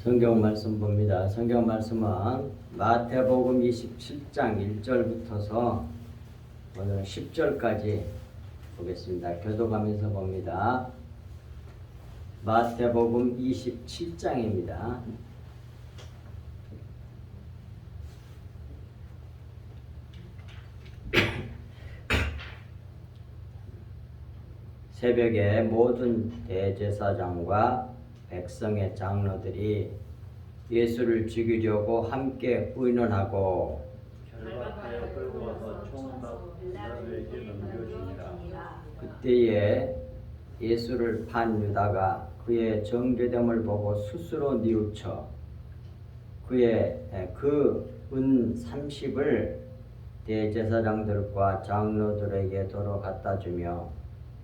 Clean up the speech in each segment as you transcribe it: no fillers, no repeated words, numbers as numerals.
성경 말씀 봅니다. 성경 말씀은 마태복음 27장 1절부터서 오늘 10절까지 보겠습니다. 교도가면서 봅니다. 마태복음 27장입니다. 새벽에 모든 대제사장과 백성의 장로들이 예수를 죽이려고 함께 의논하고 결박하여 끌고 와서 총각 빌라도에게 넘겨주니라. 그때에 예수를 판 유다가 그의 정죄됨을 보고 스스로 뉘우쳐 그의 그 은 30을 대제사장들과 장로들에게 도로 갖다 주며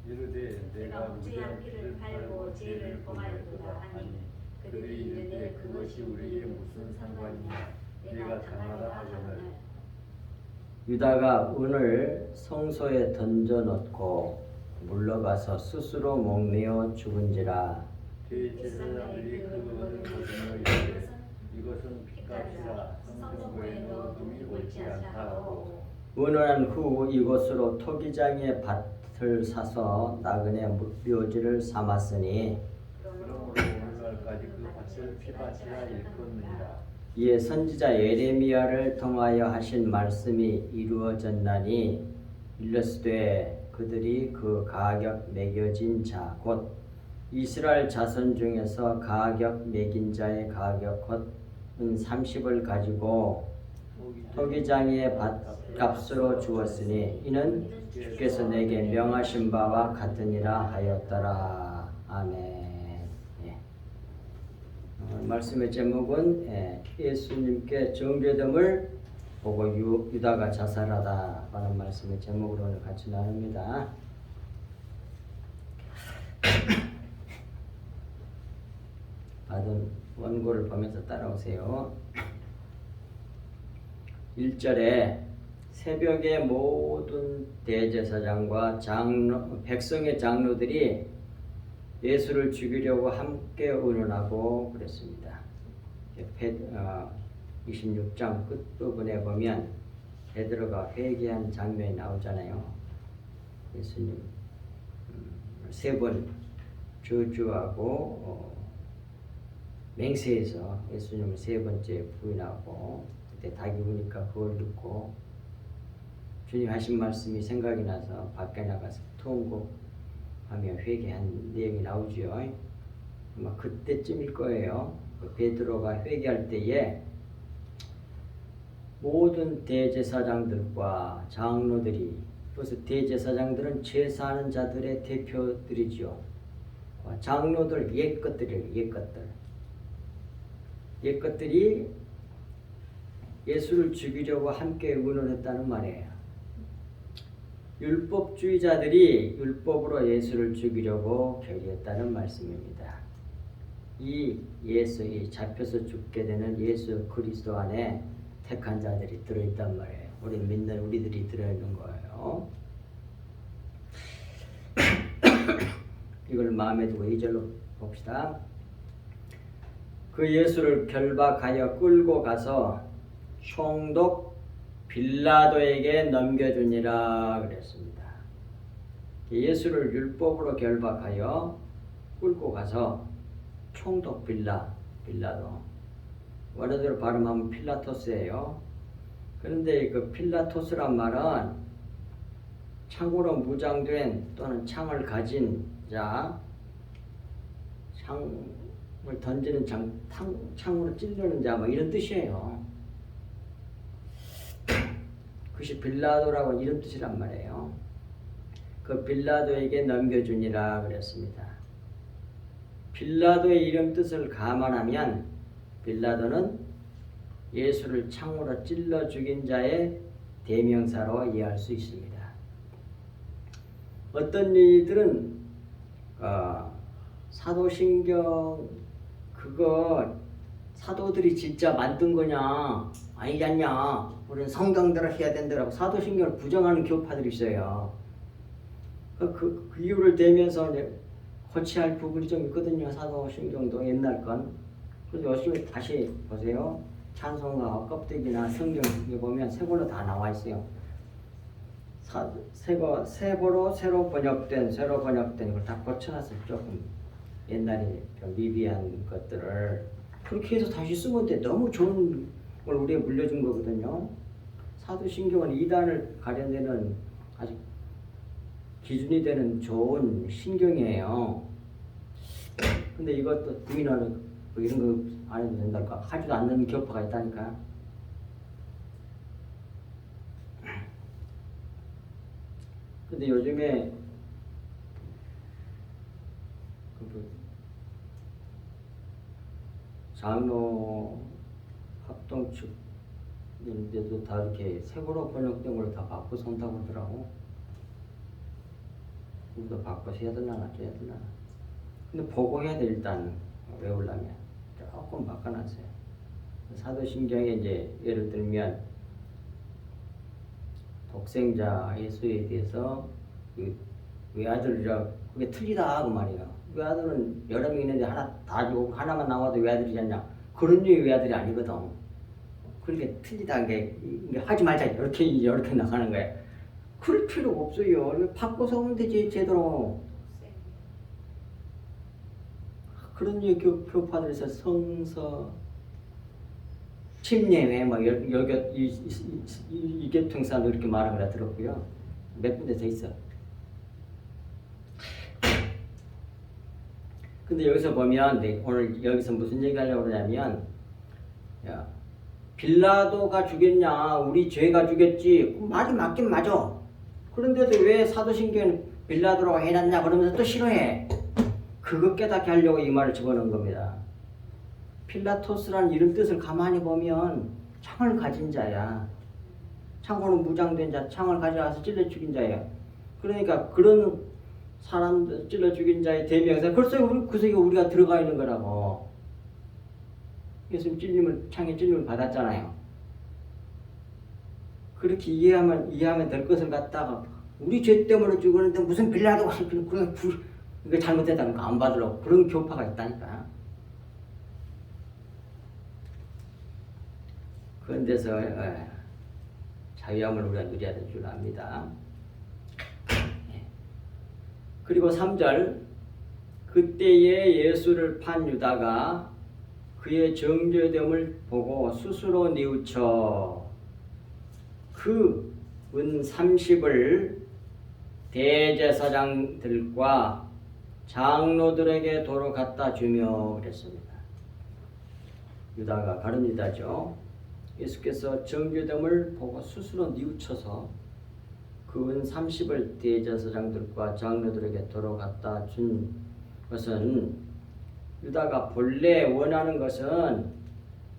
이르되 내가 무죄한 피를 팔고 죄를 범하였도다 하니 그들이 이르되 그것이 우리에게 무슨 상관이냐 내가 당하라 하거늘. 유다가 은을 성소에 던져 놓고 물러가서 스스로 목매어 죽은지라. 대제사장들이 그 은을 보시며 이르되 이것은 핏값이라 성전부에 넣어둠이 옳지 않다 하고 은을 후 이곳으로 토기장의 밭을 사서 나그네 묘지를 삼았으니 그러므로 오늘날까지 그 밭을 피밭이라 일컫느니라. 이에 선지자 예레미야를 통하여 하신 말씀이 이루어졌나니 일러스되 그들이 그 가격 매겨진 자 곧 이스라엘 자손 중에서 가격 매긴 자의 가격 곧 은 30을 가지고 토기장의 밭값으로 주었으니 이는 주께서 내게 명하신 바와 같으니라 하였더라. 아멘. 예. 말씀의 제목은 예수님께 정죄됨을 보고 유다가 자살하다 라는 말씀의 제목으로 오늘 같이 나눕니다. 받은 원고를 보면서 따라오세요. 1절에 새벽에 모든 대제사장과 백성의 장로들이 예수를 죽이려고 함께 의논하고 그랬습니다. 26장 끝부분에 보면 베드로가 회개한 장면이 나오잖아요. 예수님 세 번 저주하고 맹세해서 예수님을 세 번째 부인하고 그때 닭이 우니까 그걸 듣고 주님 하신 말씀이 생각이 나서 밖에 나가서 통곡하며 회개한 내용이 나오죠. 아마 그때쯤일 거예요. 베드로가 회개할 때에 모든 대제사장들과 장로들이, 그래서 대제사장들은 제사하는 자들의 대표들이죠. 장로들 옛것들이에요. 옛것들이 예수를 죽이려고 함께 의논했다는 말이에요. 율법주의자들이 율법으로 예수를 죽이려고 결의했다는 말씀입니다. 이 잡혀서 죽게 되는 예수 그리스도 안에 택한 자들이 들어있단 말이에요. 우리 믿는 우리들이 들어있는 거예요. 이걸 마음에 두고 2절로 봅시다. 그 예수를 결박하여 끌고 가서 총독 빌라도에게 넘겨주니라 그랬습니다. 예수를 율법으로 결박하여 끌고 가서 총독 빌라도 원어대로 발음하면 필라토스예요. 그런데 그 필라토스란 말은 창으로 무장된 또는 창을 가진 자, 창을 던지는 창으로 찌르는 자, 뭐 이런 뜻이에요. 그것이 빌라도라고 이런 뜻이란 말이에요. 그 빌라도에게 넘겨주니라 그랬습니다. 빌라도의 이름 뜻을 감안하면 빌라도는 예수를 창으로 찔러 죽인 자의 대명사로 이해할 수 있습니다. 어떤 이들은 사도신경 그거 사도들이 진짜 만든 거냐 아니지 않냐 우리는 성경대로 해야 된다고 사도신경을 부정하는 교파들이 있어요. 그 이유를 대면서 이제 고치할 부분이 좀 있거든요. 사도신경도 옛날 건 그래서 열심히 다시 보세요. 찬송가 껍데기나 성경에 보면 새걸로 다 나와 있어요. 새거로 새로 번역된 걸 다 고쳐놨어요. 조금 옛날에 좀 미비한 것들을 그렇게 해서 다시 쓰면 돼. 너무 좋은 걸 우리에 물려준 거거든요. 사도신경은 이단을 가려내는 아주 기준이 되는 좋은 신경이에요. 근데 이것도 부인하는 뭐 이런 거 안 해도 된달까? 하지도 않는 교파가 있다니까. 근데 요즘에 장로 합동 측인데도 다 이렇게 새거로 번역된 걸 다 바꿔서 한다고 하더라고. 우리도 바꿔서 해야 되나 어째야 되나. 근데 보고 해야 돼. 일단 외우려면 조금 바꿔놨어요. 사도신경에 이제 예를 들면 독생자 예수에 대해서 그 외아들이라 그게 틀리다 그 말이에요. 외아들은 여러 명 있는데 하나만 나와도 외아들이지 않냐. 그런 류의 외아들이 아니거든. 그렇게 틀리다 게 하지 말자 이렇게 나가는 거예요. 그럴 필요가 없어요. 바꿔서 하면 되지 제대로. 그런 류의 교파들에서 성서 침례회 뭐 이계통사도 이렇게 말하는 걸 들었고요. 몇 군데 더 있어. 근데 여기서 보면 오늘 여기서 무슨 얘기하려고 그러냐면 야, 빌라도가 죽였냐 우리 죄가 죽였지 말이 맞긴 맞아. 그런데도 왜 사도신경은 빌라도라고 해놨냐 그러면서 또 싫어해. 그거 깨닫게 하려고 이 말을 집어넣은 겁니다. 필라토스라는 이름 뜻을 가만히 보면 창을 가진 자야. 창고로 무장된 자, 창을 가져와서 찔러 죽인 자야. 그러니까 그런 사람들 찔러 죽인 자의 대명사. 글쎄 그 속에 우리가 들어가 있는 거라고. 예수님 창에 찔림을 받았잖아요. 그렇게 이해하면 될 것을 갖다가 우리 죄 때문에 죽었는데 무슨 빌라도가 이거 잘못됐다니까 안 받으려고 그런 교파가 있다니까. 그런 데서 자유함을 우리가 누려야 될 줄 압니다. 그리고 3절 그때에 예수를 판 유다가 그의 정죄됨을 보고 스스로 뉘우쳐 그 은 30을 대제사장들과 장로들에게 도로 갖다 주며 그랬습니다. 유다가 가룟 유다죠. 예수께서 정죄됨을 보고 스스로 뉘우쳐서 그 은 30을 대제사장들과 장로들에게 도로 갖다 준 것은 유다가 본래 원하는 것은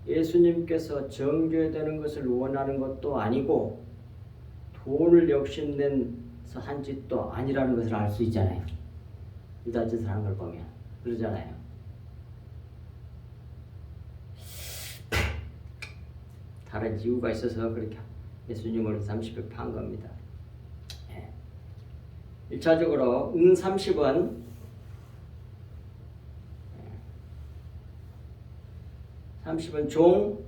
예수님께서 정죄되는 것을 원하는 것도 아니고 돈을 욕심내서 한 짓도 아니라는 것을 알 수 있잖아요. 유다 짓을 하는 걸 보면 그러잖아요. 다른 이유가 있어서 그렇게 예수님을 30을 판 겁니다. 1차적으로 30은 종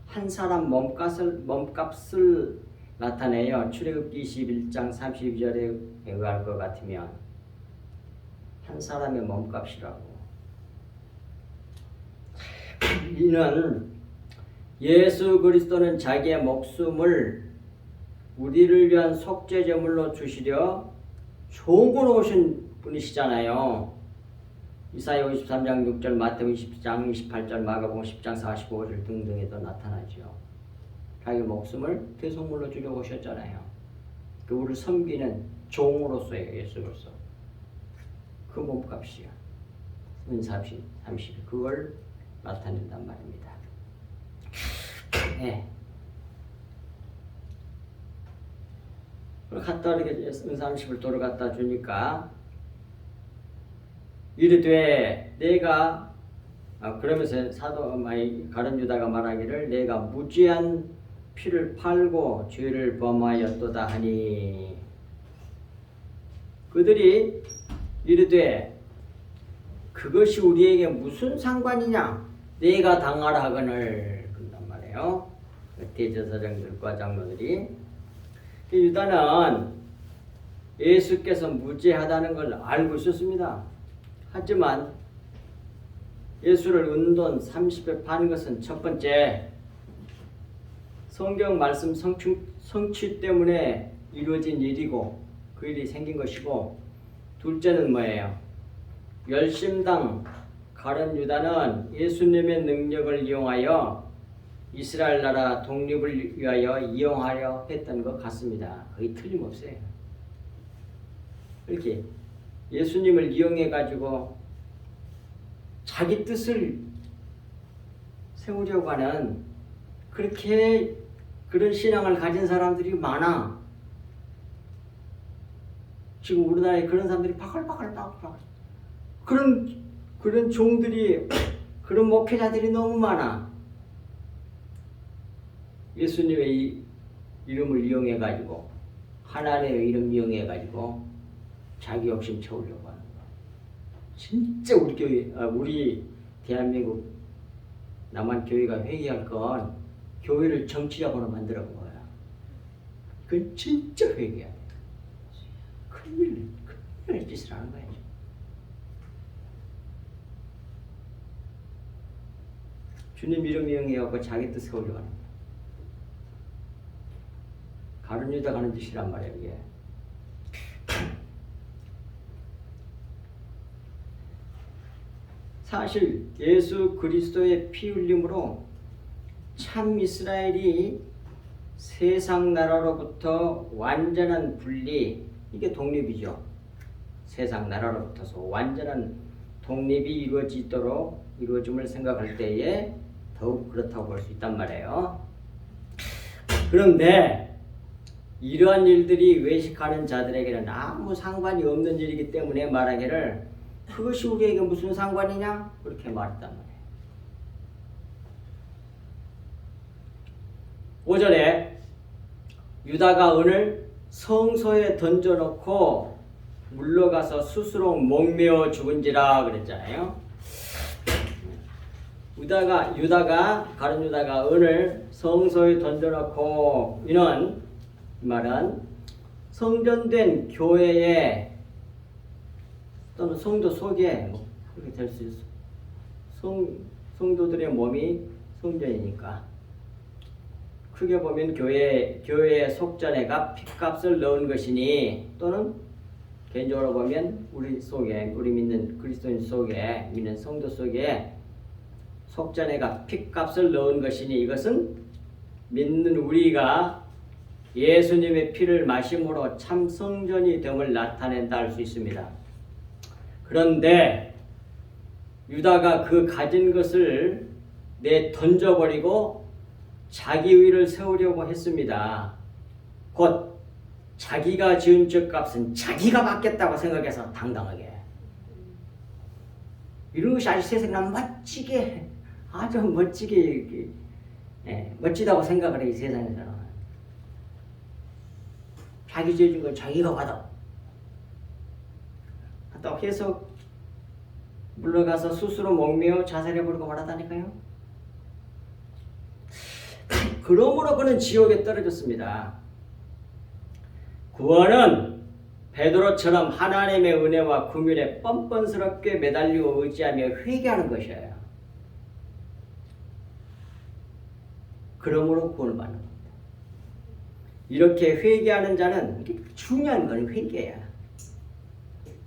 한 사람 몸값을 나타내요. 출애굽기 21장 32절에 의할 것 같으면 한 사람의 몸값이라고. 이는 예수 그리스도는 자기의 목숨을 우리를 위한 속죄제물로 주시려 종으로 오신 분이시잖아요. 이사야 53장 6절, 마태복음 20장 28절, 마가복음 10장 45절 등등에도 나타나죠. 자기 목숨을 대속물로 주려 오셨잖아요. 그를 섬기는 종으로서의 예수로서 그 몸값이야. 은삽시 30 그걸 나타낸단 말입니다. 네. 갖다 이렇게 은30을 도로 갖다 주니까 이르되 내가 그러면서 가룟 유다가 말하기를 내가 무죄한 피를 팔고 죄를 범하였도다 하니 그들이 이르되 그것이 우리에게 무슨 상관이냐 네가 당하라 하거늘 그런단 말이에요. 대제사장들과 장로들이. 유다는 예수께서 무죄하다는 걸 알고 있었습니다. 하지만 예수를 은돈 30배 판 것은 첫 번째 성경 말씀 성취 때문에 이루어진 일이고 그 일이 생긴 것이고, 둘째는 뭐예요? 열심당 가룟 유다는 예수님의 능력을 이용하여 이스라엘 나라 독립을 위하여 이용하려 했던 것 같습니다. 거의 틀림없어요. 이렇게 예수님을 이용해 가지고 자기 뜻을 세우려고 하는 그런 신앙을 가진 사람들이 많아. 지금 우리나라에 그런 사람들이 바글바글 그런 종들이, 그런 목회자들이 너무 많아. 예수님의 이름을 이용해 가지고, 하나님의 이름 이용해 가지고 자기 욕심 채우려고 하는 거. 진짜 우리 대한민국 남한 교회가 회개할 건 교회를 정치적으로 만들어 본 거야. 그건 진짜 회개야. 큰일 짓을 하는 거야. 주님 이름 이용해갖고 자기 뜻 세우려고 하는 거야. 가룟 유다가 하는 짓이란 말이야, 이게. 사실 예수 그리스도의 피 흘림으로 참 이스라엘이 세상 나라로부터 완전한 분리, 이게 독립이죠. 세상 나라로부터서 완전한 독립이 이루어짐을 생각할 때에 더욱 그렇다고 볼 수 있단 말이에요. 그런데 이러한 일들이 외식하는 자들에게는 아무 상관이 없는 일이기 때문에 말하기를 그것이 우리에게 무슨 상관이냐? 그렇게 말했단 말이에요. 오전에 유다가 은을 성소에 던져놓고 물러가서 스스로 목매어 죽은지라 그랬잖아요. 가룟 유다가 은을 성소에 던져놓고, 이는 이 말은 성전된 교회에 또는 성도 속에 그렇게 될 수 있어. 성도들의 몸이 성전이니까. 크게 보면 교회의 속전에가 핏값을 넣은 것이니, 또는 개인적으로 보면 우리 믿는 그리스도인 속에, 믿는 성도 속에 속전에가 핏값을 넣은 것이니, 이것은 믿는 우리가 예수님의 피를 마심으로 참 성전이 됨을 나타낸다 할 수 있습니다. 그런데 유다가 그 가진 것을 던져버리고 자기 의를 세우려고 했습니다. 곧 자기가 지은 죄값은 자기가 받겠다고 생각해서 당당하게. 이런 것이 아주 세상에 멋지게, 아주 멋지게, 멋지다고 생각을 해, 이 세상에서는. 자기 죄진 건 자기가 받아. 또 계속 물러가서 스스로 목매어 자살해버리고 말하다니까요. 그러므로 그는 지옥에 떨어졌습니다. 구원은 베드로처럼 하나님의 은혜와 긍휼에 뻔뻔스럽게 매달리고 의지하며 회개하는 것이에요. 그러므로 구원을 받는 겁니다. 이렇게 회개하는 자는, 이게 중요한 건 회개야.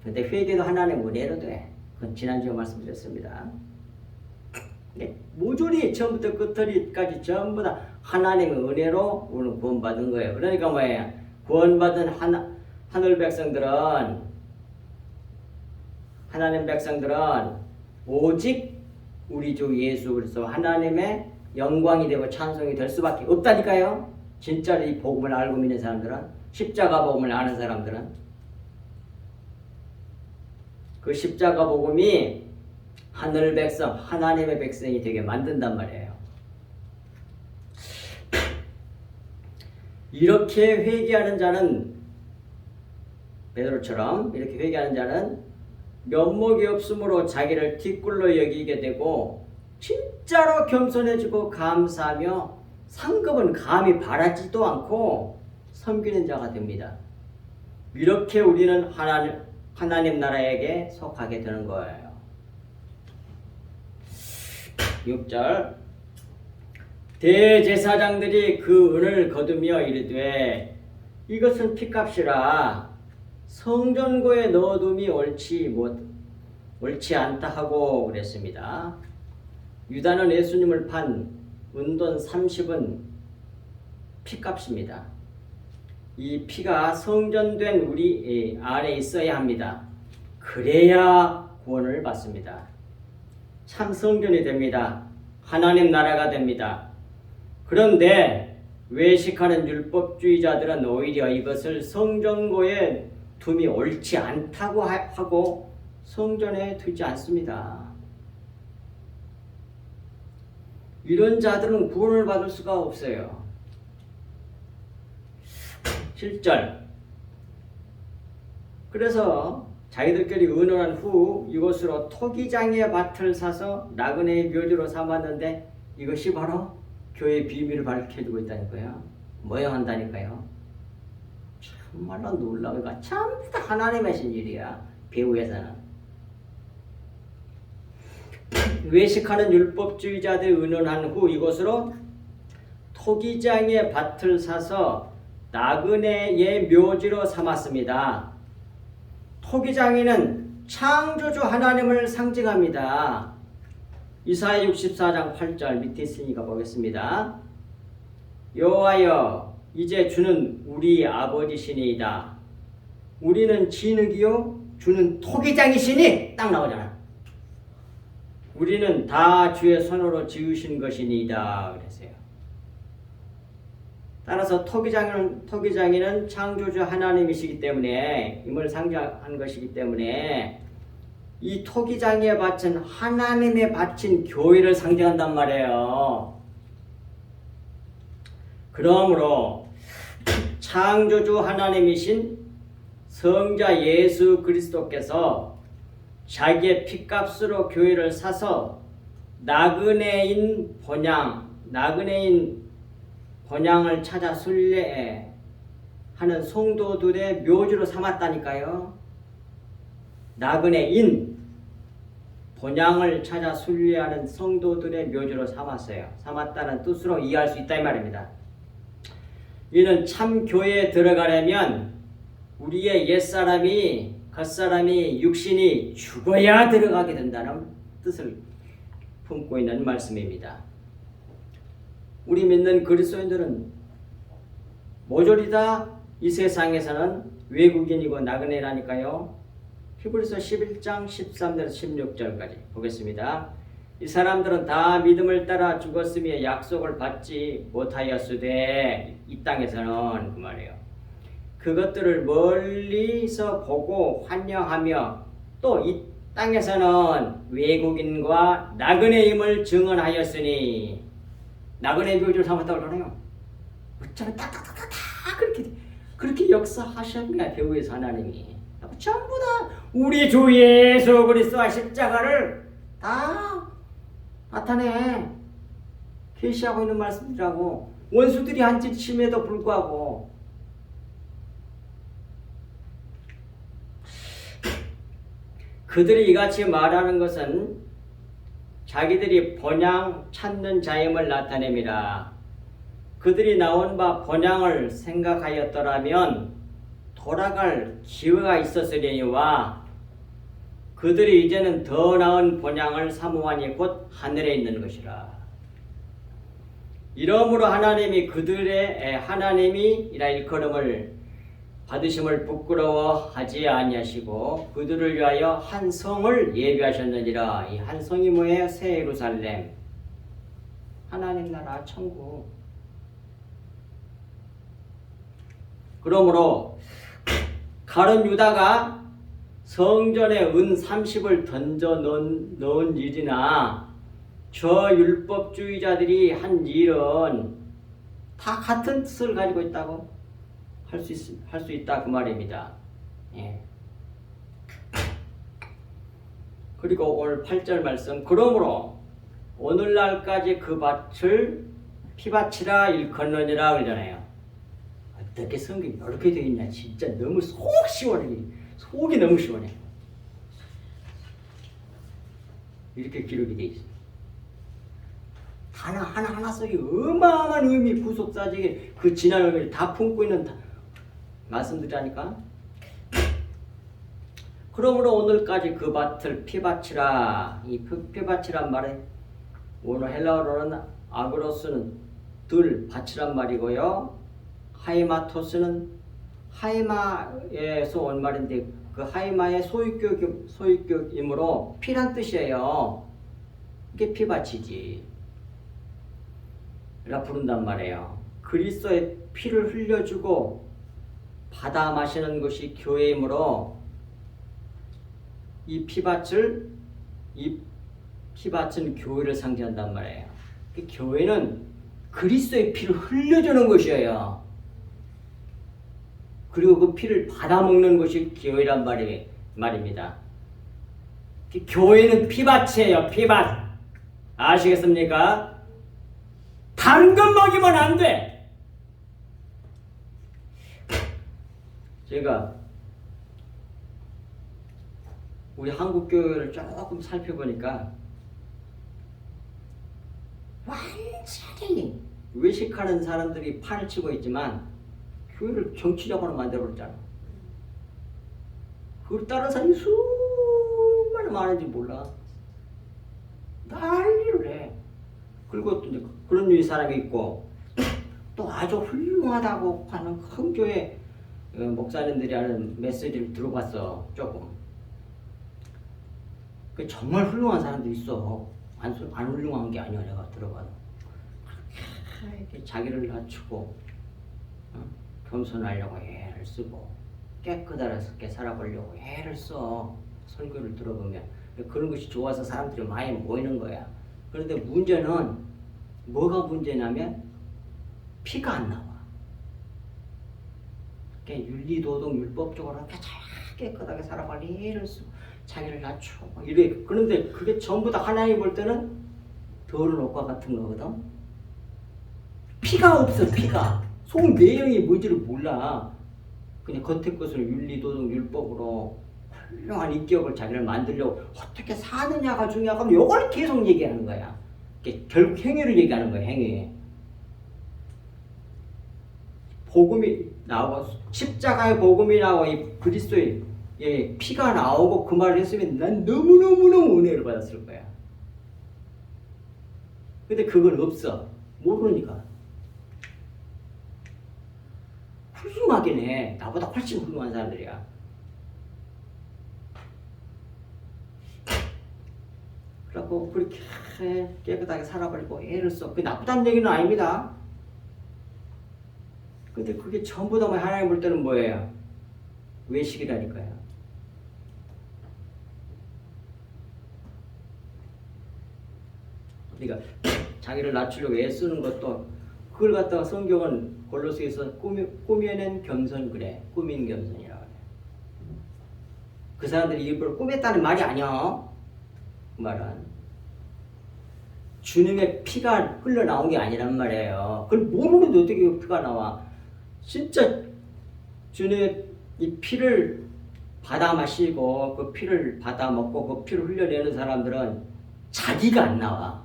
근데 회개도 하나님의 은혜로 돼. 그건 지난주에 말씀드렸습니다. 모조리 처음부터 끝까지 전부 다 하나님의 은혜로 우리는 구원받은 거예요. 그러니까 뭐예요? 구원받은 하나님 백성들은 오직 우리 주 예수 그리스도 하나님의 영광이 되고 찬송이 될 수밖에 없다니까요. 진짜로 이 복음을 알고 믿는 사람들은, 십자가 복음을 아는 사람들은, 그 십자가 복음이 하늘 백성, 하나님의 백성이 되게 만든단 말이에요. 이렇게 회개하는 자는, 베드로처럼 이렇게 회개하는 자는 면목이 없으므로 자기를 뒷골로 여기게 되고 진짜로 겸손해지고 감사하며 상급은 감히 바라지도 않고 섬기는 자가 됩니다. 이렇게 우리는 하나님 나라에게 속하게 되는 거예요. 6절 대제사장들이 그 은을 거두며 이르되 이것은 피값이라 성전고에 넣어둠이 옳지 않다 하고 그랬습니다. 유다는 예수님을 판 은돈 30은 피값입니다. 이 피가 성전된 우리 안에 있어야 합니다. 그래야 구원을 받습니다. 참 성전이 됩니다. 하나님 나라가 됩니다. 그런데 외식하는 율법주의자들은 오히려 이것을 성전고에 둠이 옳지 않다고 하고 성전에 두지 않습니다. 이런 자들은 구원을 받을 수가 없어요. 7절 그래서 자기들끼리 의논한 후 이곳으로 토기장의 밭을 사서 나그네의 묘지로 삼았는데 이것이 바로 교회의 비밀을 밝혀주고 있다는 거예요. 모형한다니까요. 정말로 놀라우니까 전부 다 하나님의 신 일이야. 배후에서는. 외식하는 율법주의자들이 의논한 후 이곳으로 토기장의 밭을 사서 나그네의 묘지로 삼았습니다. 토기장에는 창조주 하나님을 상징합니다. 이사야 64장 8절 밑에 있으니까 보겠습니다. 여호와여 이제 주는 우리 아버지시니이다. 우리는 진흙이요 주는 토기장이시니 딱 나오잖아. 우리는 다 주의 손으로 지으신 것이니이다 그랬어요. 따라서 토기장이는 창조주 하나님이시기 때문에 임을 상징한 것이기 때문에 이 토기장의 밭은 하나님의 밭인 교회를 상징한단 말이에요. 그러므로 창조주 하나님이신 성자 예수 그리스도께서 자기의 피값으로 교회를 사서 나그네인 본향을 찾아 순례하는 성도들의 묘지로 삼았다니까요. 나그네인 본향을 찾아 순례하는 성도들의 묘지로 삼았다는 뜻으로 이해할 수 있다 이 말입니다. 이는 참 교회에 들어가려면 우리의 옛사람이 겉사람이 육신이 죽어야 들어가게 된다는 뜻을 품고 있는 말씀입니다. 우리 믿는 그리스도인들은 모조리 다 이 세상에서는 외국인이고 나그네라니까요. 히브리서 11장 13절에서 16절까지 보겠습니다. 이 사람들은 다 믿음을 따라 죽었으며 약속을 받지 못하였으되 이 땅에서는 그 말이에요. 그것들을 멀리서 보고 환영하며 또 이 땅에서는 외국인과 나그네임을 증언하였으니 나그네 묘지를 삼았다고 그러네요. 어쩌면 딱딱딱딱 그렇게 역사하셨냐 배후에서 하나님이 전부 다 우리 주 예수 그리스도와 십자가를 다 나타내 계시하고 있는 말씀이라고. 원수들이 한 짓임에도 불구하고 그들이 이같이 말하는 것은 자기들이 본향 찾는 자임을 나타냅니다. 그들이 나온 바 본향을 생각하였더라면 돌아갈 기회가 있었으려니와 그들이 이제는 더 나은 본향을 사모하니 곧 하늘에 있는 것이라. 이러므로 하나님이 그들의 하나님이라 일컬음을 받으심을 부끄러워하지 아니하시고 그들을 위하여 한 성을 예비하셨느니라. 이 한 성이 뭐예요? 새 예루살렘, 하나님 나라 천국. 그러므로 가룟 유다가 성전에 은 30을 던져 넣은 일이나 저 율법주의자들이 한 일은 다 같은 뜻을 가지고 있다고 할 수 있다 그 말입니다. 예. 그리고 오늘 8절 말씀. 그러므로 오늘날까지 그 밭을 피밭이라 일컫느니라 그러잖아요. 어떻게 성경이 이렇게 되어 있냐. 진짜 너무 속 시원해. 속이 너무 시원해. 이렇게 기록이 되어 있어요. 하나 속에 어마어마한 의미, 구속사적인 그 진한 의미를 다 품고 있는 말씀드리라니까. 그러므로 오늘까지 그 밭을 피밭이라. 이 피밭이란 말에 오늘 헬라어로는 아그로스는 들 밭이란 말이고요. 하이마토스는 하이마에서 온 말인데 그 하이마의 소유격이므로 피란 뜻이에요. 이게 피밭이지. 라 부른단 말이에요. 그리스도의 피를 흘려주고 받아 마시는 것이 교회이므로 이 피밭은 교회를 상징한단 말이에요. 그 교회는 그리스도의 피를 흘려주는 것이에요. 그리고 그 피를 받아먹는 것이 교회란 말입니다. 그 교회는 피밭이에요. 피밭. 아시겠습니까? 다른 것 먹이면 안 돼. 제가 우리 한국 교회를 조금 살펴보니까 완전히 외식하는 사람들이 판을 치고 있지만 교회를 정치적으로 만들어버렸잖아. 그걸 따른 사람이 수많이 많은지 몰라. 난리를 해. 그리고 또 이제 그런 류의 사람이 있고 또 아주 훌륭하다고 하는 큰 교회 목사님들이 하는 메시지를 들어봤어. 조금. 그 정말 훌륭한 사람도 있어. 안 훌륭한 게 아니야. 내가 들어봐도 이렇게 자기를 낮추고 겸손하려고 애를 쓰고 깨끗하게 살아보려고 애를 써. 설교를 들어보면 그런 것이 좋아서 사람들이 많이 모이는 거야. 그런데 문제는 뭐가 문제냐면 피가 안 나와. 윤리도덕 율법적으로 이렇게 잘 깨끗하게 살아가려 애를 쓰고 자기를 낮추고 이래. 그런데 그게 전부 다 하나님 볼 때는 더러운 옷과 같은 거거든. 피가 없어. 피가 속 내용이 뭔지를 몰라. 그냥 겉의 것을 윤리도덕 율법으로 훌륭한 인격을 자기를 만들려고 어떻게 사느냐가 중요하고 이걸 계속 얘기하는 거야. 결국 행위를 얘기하는 거야. 행위. 복음이 나오고 십자가의 복음이 나오고 이 그리스도의 피가 나오고 그 말을 했으면 난 너무너무너무 은혜를 받았을 거야. 근데 그건 없어. 모르니까. 훌륭하긴 해. 나보다 훨씬 훌륭한 사람들이야. 그래갖고 그렇게 깨끗하게 살아버리고 애를 써. 그게 나쁘다는 얘기는 아닙니다. 근데 그게 전부 다 하나님 볼 때는 뭐예요? 외식이라니까요. 그러니까 자기를 낮추려고 애쓰는 것도 그걸 갖다가 성경은 골로새에서 꾸며낸 겸손 그래. 꾸민 겸손이라고 그래. 그 사람들이 일부러 꾸몄다는 말이 아니야. 그 말은 주님의 피가 흘러나온 게 아니란 말이에요. 그걸 모르는데 어떻게 피가 나와. 진짜 주님의 이 피를 받아 마시고 그 피를 받아 먹고 그 피를 흘려내는 사람들은 자기가 안 나와.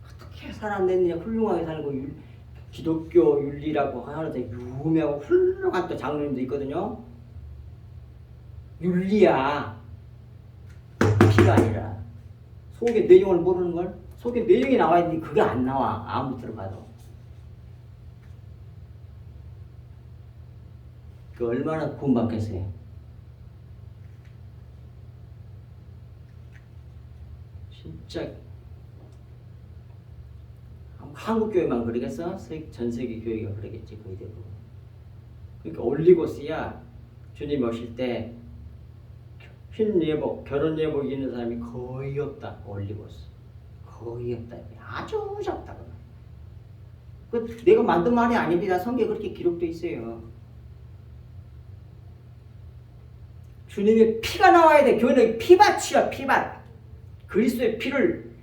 어떻게 살아냈느냐. 훌륭하게 사는 거. 기독교 윤리라고 하는데 유명하고 훌륭한 또 장로님도 있거든요. 윤리야. 피가 아니라. 속의 내용을 모르는 걸. 속에 내용이 나와 있는데 그게 안 나와. 아무 들어봐도. 그 얼마나 구원받겠어요. 진짜 한국 교회만 그러겠어? 전 세계 교회가 그러겠지. 거의 대부분. 그러니까 올리고스야. 주님 오실 때 흰 예복, 결혼 예복이 있는 사람이 거의 없다. 올리고스. 거의 없다. 아주 적다. 그 내가 만든 말이 아닙니다. 성경에 그렇게 기록되어 있어요. 주님의 피가 나와야 돼. 교회는 피밭이야. 피밭. 그리스도의 피를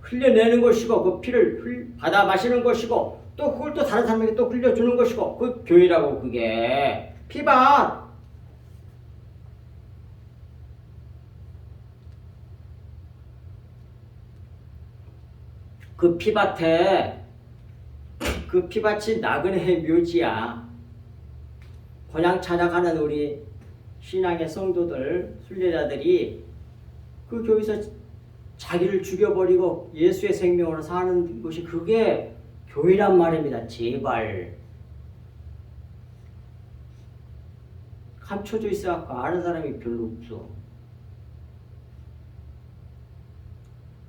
흘려내는 것이고 그 피를 받아 마시는 것이고 또 그걸 또 다른 사람에게 또 흘려주는 것이고 그 교회라고 그게 피밭. 그 피밭에 그 피밭이 나그네의 묘지야. 그냥 찾아가는 우리 신앙의 성도들, 순례자들이 그 교회에서 자기를 죽여버리고 예수의 생명으로 사는 것이 그게 교회란 말입니다. 제발. 감춰져 있어갖고 아는 사람이 별로 없어.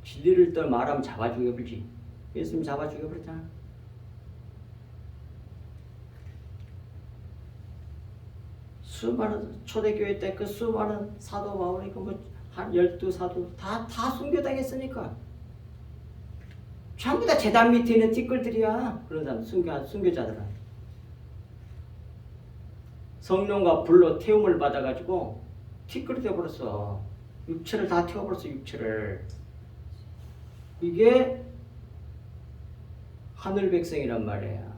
진리를 또 말하면 잡아 죽여버리지. 예수님 잡아 죽여버렸잖아. 수많은 초대교회 때 그 수많은 사도 바울이 한 12사도 다 순교당했으니까. 전부 다 제단 밑에 있는 띠끌들이야. 그런 사람 순교자들은. 성령과 불로 태움을 받아가지고 띠끌이 되어버렸어. 육체를 다 태워버렸어. 육체를. 이게 하늘 백성이란 말이야.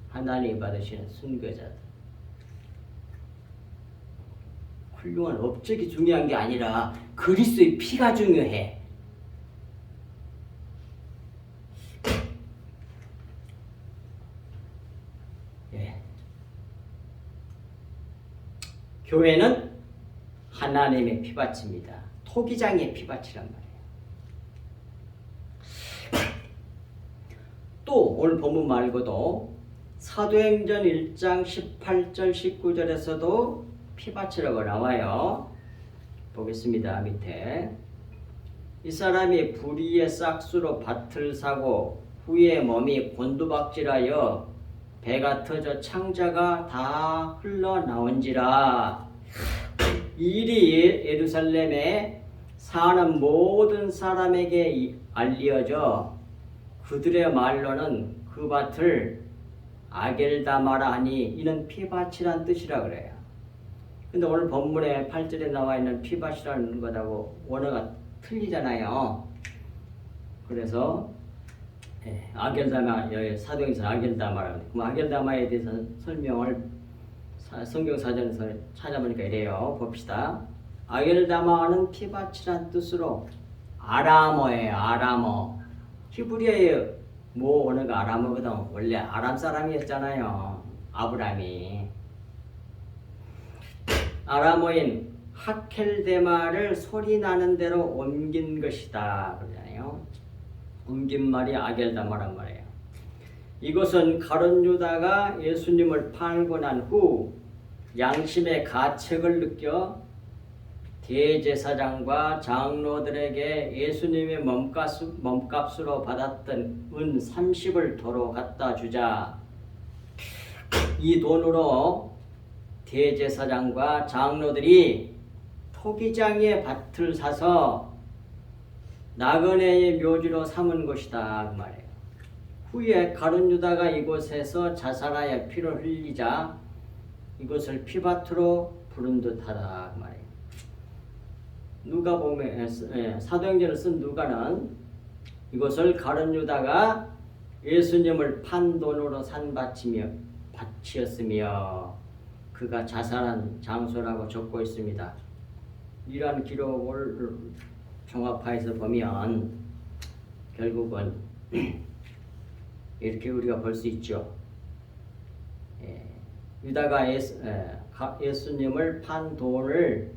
하나님이 받으시는 순교자들. 훌륭한 업적이 중요한 게 아니라 그리스도의 피가 중요해. 예. 교회는 하나님의 피밭입니다. 토기장의 피밭이란 말이에요. 또 오늘 본문 말고도 사도행전 1장 18절 19절에서도 피밭이라고 나와요. 보겠습니다. 밑에 이 사람이 불의의 싹수로 밭을 사고 후에 몸이 곤두박질하여 배가 터져 창자가 다 흘러나온지라. 이 일이 예루살렘에 사는 모든 사람에게 알려져 그들의 말로는 그 밭을 아겔다마라 하니 이는 피밭이란 뜻이라 그래요. 근데 오늘 본문에 8절에 나와 있는 피밭이라는 것하고 원어가 틀리잖아요. 그래서 아겔다마, 여기 사도행전 아겔다마라고. 그럼 아겔다마에 대해서 설명을 성경사전에서 찾아보니까 이래요. 봅시다. 아겔다마는 피밭이란 뜻으로 아람어예요. 아람어. 히브리어의 뭐 원어가 아람어거든. 원래 아람 사람이었잖아요. 아브라함이. 아람어인 하켈데마를 소리 나는 대로 옮긴 것이다. 그러잖아요. 옮긴 말이 아겔다마란 말이에요. 이것은 가룟 유다가 예수님을 팔고 난 후 양심의 가책을 느껴 대제사장과 장로들에게 예수님의 몸값으로 받았던 은 30을 도로 갖다 주자. 이 돈으로 대제사장과 장로들이 토기장의 밭을 사서 나그네의 묘지로 삼은 것이다. 그 말이에요. 후에 가룟 유다가 이곳에서 자살하여 피를 흘리자 이것을 피밭으로 부른 듯하다. 그 말이에요. 누가 보면 사도행전을 쓴 누가는 이것을 가룟 유다가 예수님을 판 돈으로 산 밭이었으며 그가 자살한 장소라고 적고 있습니다. 이러한 기록을 종합해서 보면 결국은 이렇게 우리가 볼 수 있죠. 유다가 예수님을 판 돈을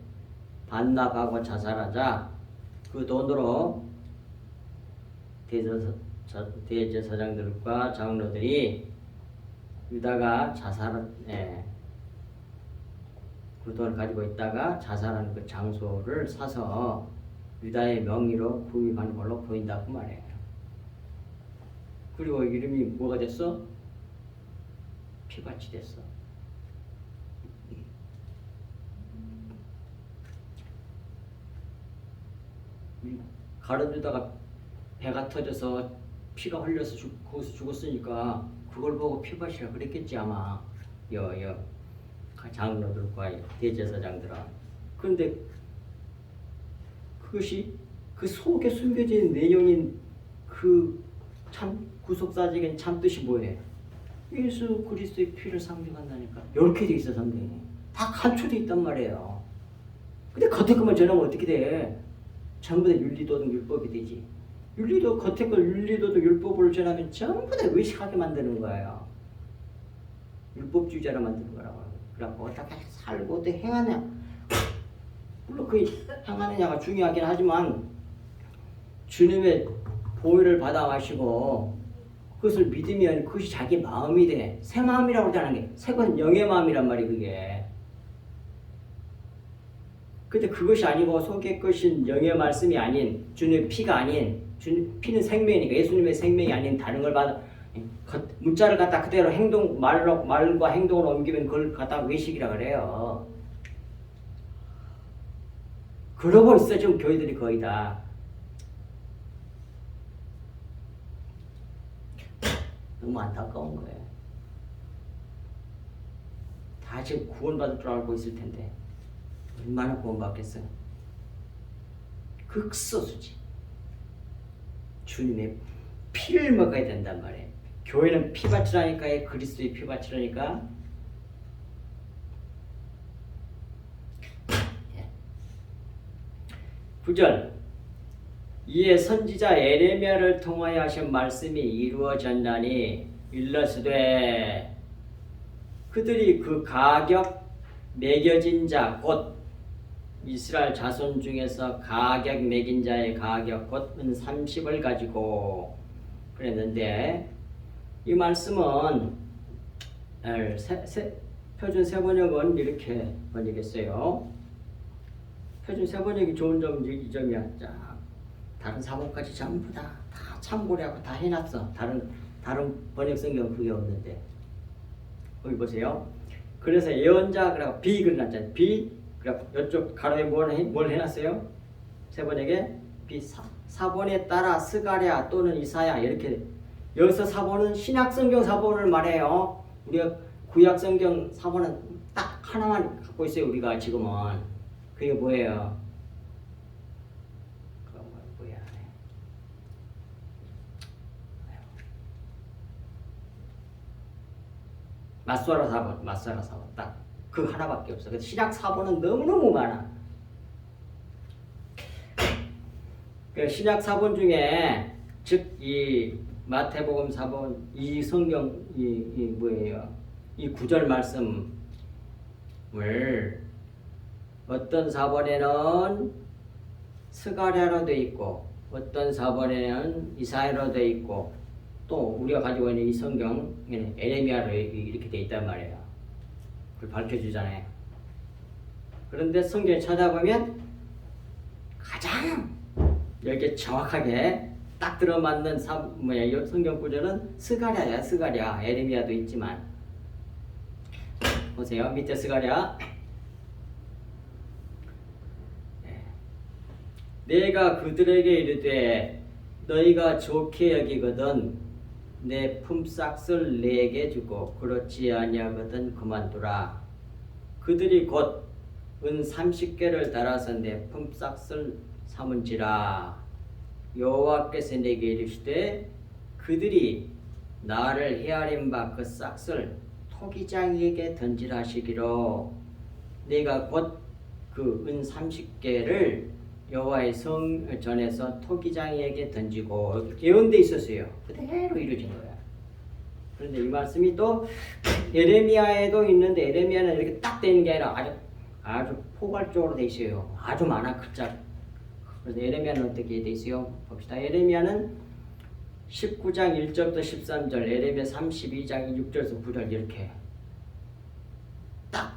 반납하고 자살하자 그 돈으로 대제사장들과 장로들이 유다가 그 돈을 가지고 있다가 자살하는 그 장소를 사서 유다의 명의로 구입한 걸로 보인다 그 말이에요. 그리고 이름이 뭐가 됐어? 피밭이 됐어. 가룟 유다가 배가 터져서 피가 흘려서 거기서 죽었으니까 그걸 보고 피밭이라 그랬겠지 아마. 장로들과 대제사장들은. 그런데 그것이 그 속에 숨겨진 내용인 참 구속사적인 참 뜻이 뭐예요? 예수 그리스도의 피를 상징한다니까. 이렇게 돼 있어 성경이. 다 감춰져 있단 말이에요. 근데 겉에 것만 전하면 어떻게 돼? 전부 다 윤리도덕 율법이 되지. 윤리도 겉에 걸 윤리도덕 율법을 전하면 전부 다 의식하게 만드는 거예요. 율법주의자로 만드는 거라고. 그래갖고 어떻게 살고 어떻게 행하냐. 물론 그 행하느냐가 중요하긴 하지만 주님의 보혈을 받아 마시고 그것을 믿으면 그것이 자기 마음이 돼. 새 마음이라고 하는 게 새건 영의 마음이란 말이 그게. 근데 그것이 아니고 속에 것인 영의 말씀이 아닌 주님의 피가 아닌 피는 생명이니까 예수님의 생명이 아닌 다른 걸 받아 문자를 갖다 그대로 말과 행동으로 옮기면 그걸 갖다 외식이라 그래요. 그러고 있어 지금 교회들이 거의 다. 너무 안타까운 거예요. 다 지금 구원받을 줄 알고 있을 텐데 얼마나 구원받겠어요. 극소수지. 주님의 피를 먹어야 된단 말이에요. 교회는 피바치라니까. 그리스도의 피바치라니까. 9절 이에 선지자 에레미야를 통하여 하신 말씀이 이루어졌나니 일러스되 그들이 그 가격 매겨진 자 곧 이스라엘 자손 중에서 가격 매긴 자의 가격 곧 은 30을 가지고 그랬는데 이 말씀은 표준 세번역은 이렇게 번역했어요. 표준 세번역이 좋은 점은 이 점이야. 자, 다른 사본까지 전부 다 참고를 하고 다 해놨어. 다른 번역 성경은 그게 없는데 거기 보세요. 그래서 예언자 그래고 비 그려놨잖아요. 비 그래고 이쪽 가로에 뭘 해놨어요? 세번역에 비 사본에 따라 스가랴 또는 이사야 이렇게. 여기서 사본은 신약 성경 사본을 말해요. 우리가 구약 성경 사본은 딱 하나만 갖고 있어요. 우리가 지금은. 그게 뭐예요? 그거 뭐야? 마스와라 사본 딱 그 하나밖에 없어. 그래서 신약 사본은 너무너무 많아. 그 신약 사본 중에 즉 이 마태복음 사본 이 성경 이 뭐예요? 이 구절 말씀을 어떤 사본에는 스가랴로 돼 있고 어떤 사본에는 이사야로 돼 있고 또 우리가 가지고 있는 이 성경에는 에레미야로 이렇게 돼 있단 말이에요. 그걸 밝혀주잖아요. 그런데 성경에 찾아보면 가장 이렇게 정확하게 딱 들어맞는 성경 구절은 스가랴야. 스가랴. 에레미야도 있지만 보세요. 밑에 스가랴. 내가 그들에게 이르되 너희가 좋게 여기거든 내 품삯을 내게 주고 그렇지 아니하거든 그만두라. 그들이 곧 은 30개를 달아서 내 품삯을 삼은지라. 여호와께서 내게 이르시되 그들이 나를 헤아린 바 그 싹을 토기장이에게 던지라 하시기로. 내가 곧 그 은 30개를 여호와의 성 전에서 토기장이에게 던지고 예언돼 있었어요. 그대로 이루어진 거야. 그런데 이 말씀이 또 예레미야에도 있는데 예레미야는 이렇게 딱 되는 게 아니라 아주 포괄적으로 돼 있어요. 아주 많아 글자. 그래서 예레미야는 어떻게 돼 있어요? 봅시다. 예레미야는 19장 1절부터 13절, 예레미야 32장 6절에서 9절 이렇게 딱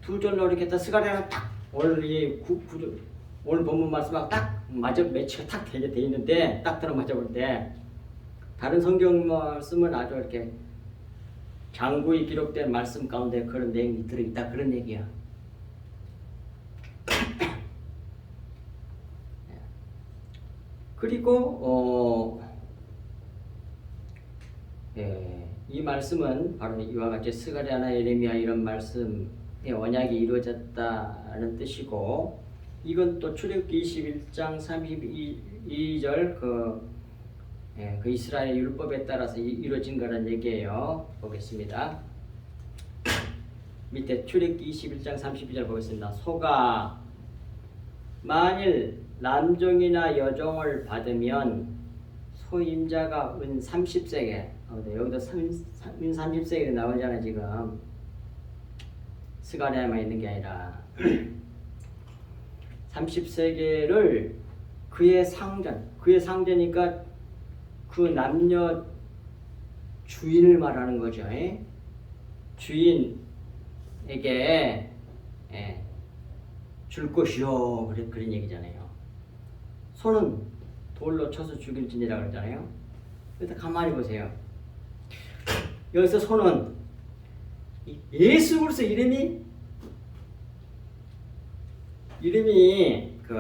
두 절로 이렇게 딱 스가랴는 딱 오늘 오늘 본문 말씀하고 딱 맞아 매치가 딱 되게 돼 있는데 딱 들어 맞아 볼 때 다른 성경 말씀은 아주 이렇게 장구히 기록된 말씀 가운데 그런 내용이 들어 있다 그런 얘기야. 그리고 이 말씀은 바로 이와 같이 스가랴나 예레미야 이런 말씀의 언약이 이루어졌다는 뜻이고 이건 또 출애굽기 21장 32절 그 그 이스라엘 율법에 따라서 이루어진 거란 얘기예요. 보겠습니다. 밑에 출애굽기 21장 32절 보겠습니다. 소가 만일 남종이나 여종을 받으면 소임자가 은 30세계, 여기도 은 30세계 나오잖아요. 지금 스가랴에만 있는 게 아니라 30세계를 그의 상전이니까 그 남녀 주인을 말하는 거죠. 주인에게 줄 것이요. 그런 얘기잖아요. 소는 돌로 쳐서 죽일지니라 그러잖아요. 일단 가만히 보세요. 여기서 소는 예수 그리스도 이름이 그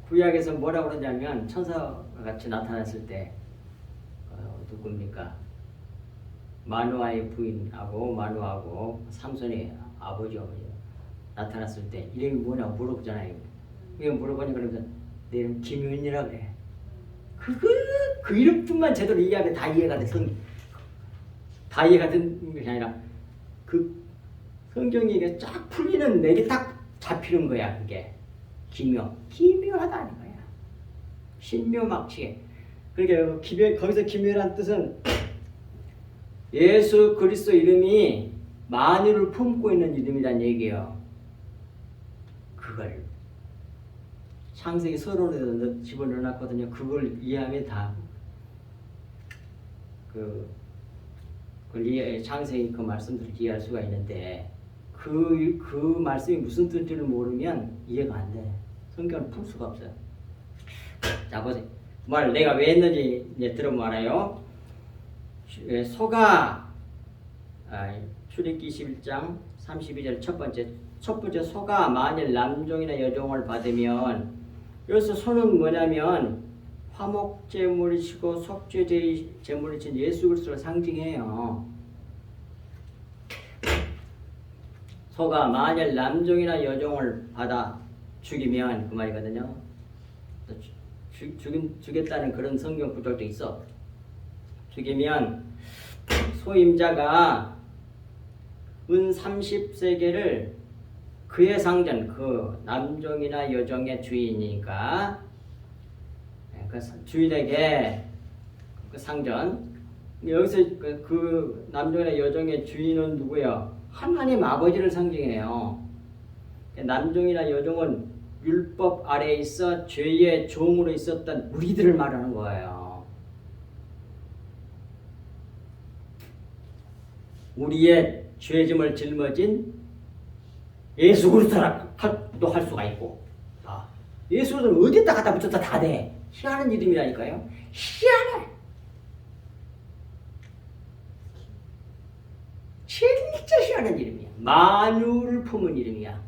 구약에서 뭐라고 그러냐면 천사와 같이 나타났을 때 누굽니까? 마누아의 부인하고 마누아하고 삼손의 아버지가 나타났을 때 이름이 뭐냐고 물어보잖아요. 이거 물어보니까 그러면서 내 이름 김윤이라 그래. 그 이름뿐만 제대로 이해하면 다 이해가 돼. 다 이해가 되는 것이 아니라 그 성경이 이게 쫙 풀리는 내게 딱 잡히는 거야. 그게 기묘하다는 거야. 신묘막치게. 그러니까 거기서 기묘한 뜻은 예수 그리스도 이름이 만유를 품고 있는 이름이란 얘기예요. 그걸 창세기 서론에 집어넣어놨거든요. 그걸 이해하면 다 창세기 그 말씀들을 이해할 수가 있는데 그 말씀이 무슨 뜻인지를 모르면 이해가 안 돼. 성경을 풀 수가 없어요. 자 보세요. 내가 왜 했는지 이제 들어보면 알아요. 소가 출애굽기 21장 32절 첫 번째 소가 만일 남종이나 여종을 받으면 여기서 소는 뭐냐면 화목제물이시고 속죄제물이신 예수 그리스도를 상징해요. 소가 만일 남종이나 여종을 받아 죽이면 그 말이거든요. 죽였다는 그런 성경 구절도 있어. 죽이면 소임자가 은 30세계를 그의 상전, 그 남종이나 여종의 주인이니까 그 주인에게 그 상전, 여기서 그 남종이나 여종의 주인은 누구예요? 하나님 아버지를 상징해요. 남종이나 여종은 율법 아래에 있어 죄의 종으로 있었던 우리들을 말하는 거예요. 우리의 죄짐을 짊어진 예수 그리스도도 할 수가 있고, 예수 그리스도는 어디다 갖다 붙였다 다 돼. 희한한 이름이라니까요. 희한해. 진짜 희한한 이름이야. 만유를 품은 이름이야.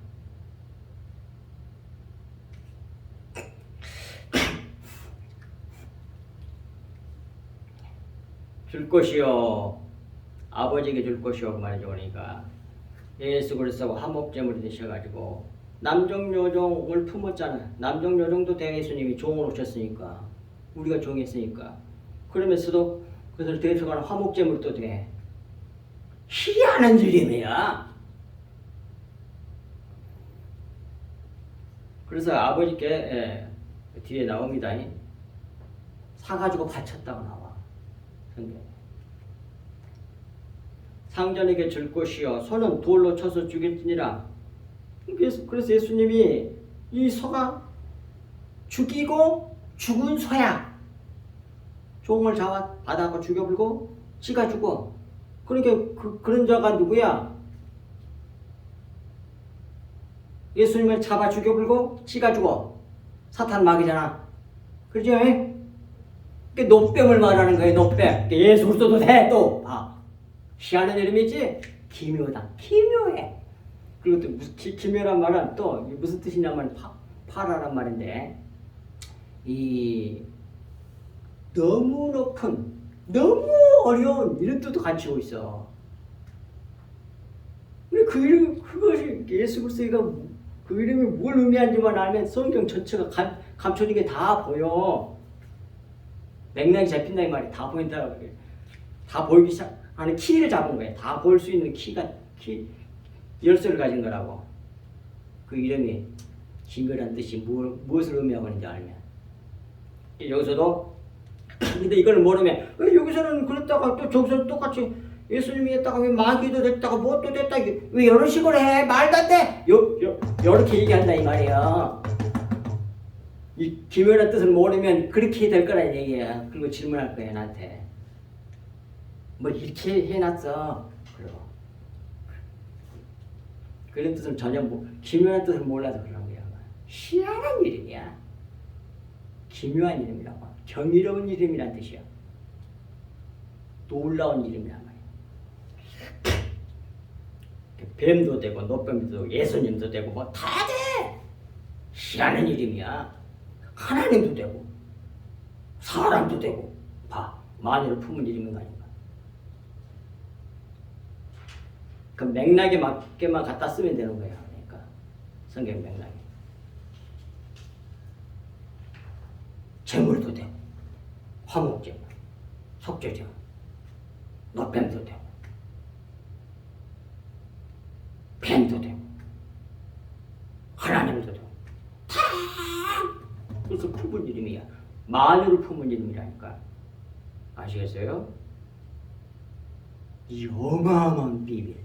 줄 것이요. 아버지에게 줄 것이요. 그 말이죠. 그러니까 예수 그리스도가 화목제물이 되셔가지고 남종 여종을 품었잖아. 남종 여종도 대예수님이 종으로 오셨으니까, 우리가 종했으니까, 그러면서도 그것을 대표하는 화목제물도 돼. 희한한 이름이야. 그래서 아버지께 뒤에 나옵니다. 사가지고 바쳤다고 나와. 성경에. 상전에게 줄 것이요 소는 돌로 쳐서 죽일지니라. 그래서 예수님이 이 소가 죽이고 죽은 소야. 종을 받아서 죽여버리고 지가 죽어. 그러니까 그런 자가 누구야? 예수님을 잡아 죽여버리고 지가 죽어. 사탄 마귀잖아. 그렇죠? 그 노뱀을 말하는 거예요. 노뱀. 예수 그리스도도 돼. 또 희한한 이름이지? 기묘다. 기묘해. 그리고 또 기묘란 말은 또 무슨 뜻이냐면 파라란 말인데, 이 너무 높은, 너무 어려운 이런 뜻도 갖추고 있어. 근데 그 이름, 그것이 예수 그리스도가 그 이름이 뭘 의미하는지만 알면 성경 전체가 감춰진 게 다 보여. 맥락이 잡힌다 이 말이 다 보인다. 다 보이기 시작하는 키를 잡은 거예요. 다 볼 수 있는 키 열쇠를 가진 거라고. 그 이름이 기묘란 뜻이 무엇을 의미하고 있는지 알면. 여기서도 근데 이걸 모르면 여기서는 그랬다가 또 저기서는 똑같이 예수님이 했다가 왜 마귀도 됐다가 뭣도 됐다 왜 이런 식으로 해 말도 안 돼 요렇게 얘기한다 이 말이야. 이 기묘한 뜻을 모르면 그렇게 될 거란 얘기야. 그리고 질문할 거야 나한테 뭐 이렇게 해놨어 그러고 그런 뜻을 전혀 기묘한 뜻을 몰라서 그런 거야. 희한한 이름이야. 기묘한 이름이라고. 경이로운 이름이란 뜻이야. 놀라운 이름이란 말이야. 뱀도 되고 노뱀도 되고 예수님도 되고 뭐 다 돼. 희한한 이름이야. 하나님도 되고 사람도 되고 봐. 마녀를 품은 이름인 거 아닌가. 그 맥락에 맞게만 갖다 쓰면 되는 거야. 그러니까 성경 맥락에. 재물도 되고 화목제물, 속죄제물, 노뱀도 되고 뱀도 되고 하나님도 되고 다 그래서 품은 이름이야. 마녀를 품은 이름이라니까. 아시겠어요? 이 어마어마한 비밀.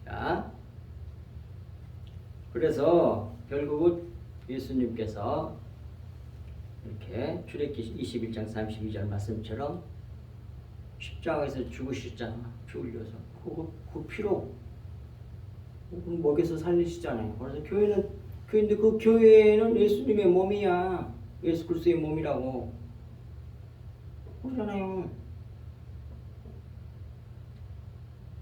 자, 그래서 결국은 예수님께서 이렇게 출애굽기 21장 32절 말씀처럼 십자가에서 죽으셨잖아. 피 흘려서 그 피로 목에서 살리시잖아요. 그래서 교회는 교회인데 그 교회는 예수님의 몸이야. 예수 그리스도의 몸이라고 그러잖아요.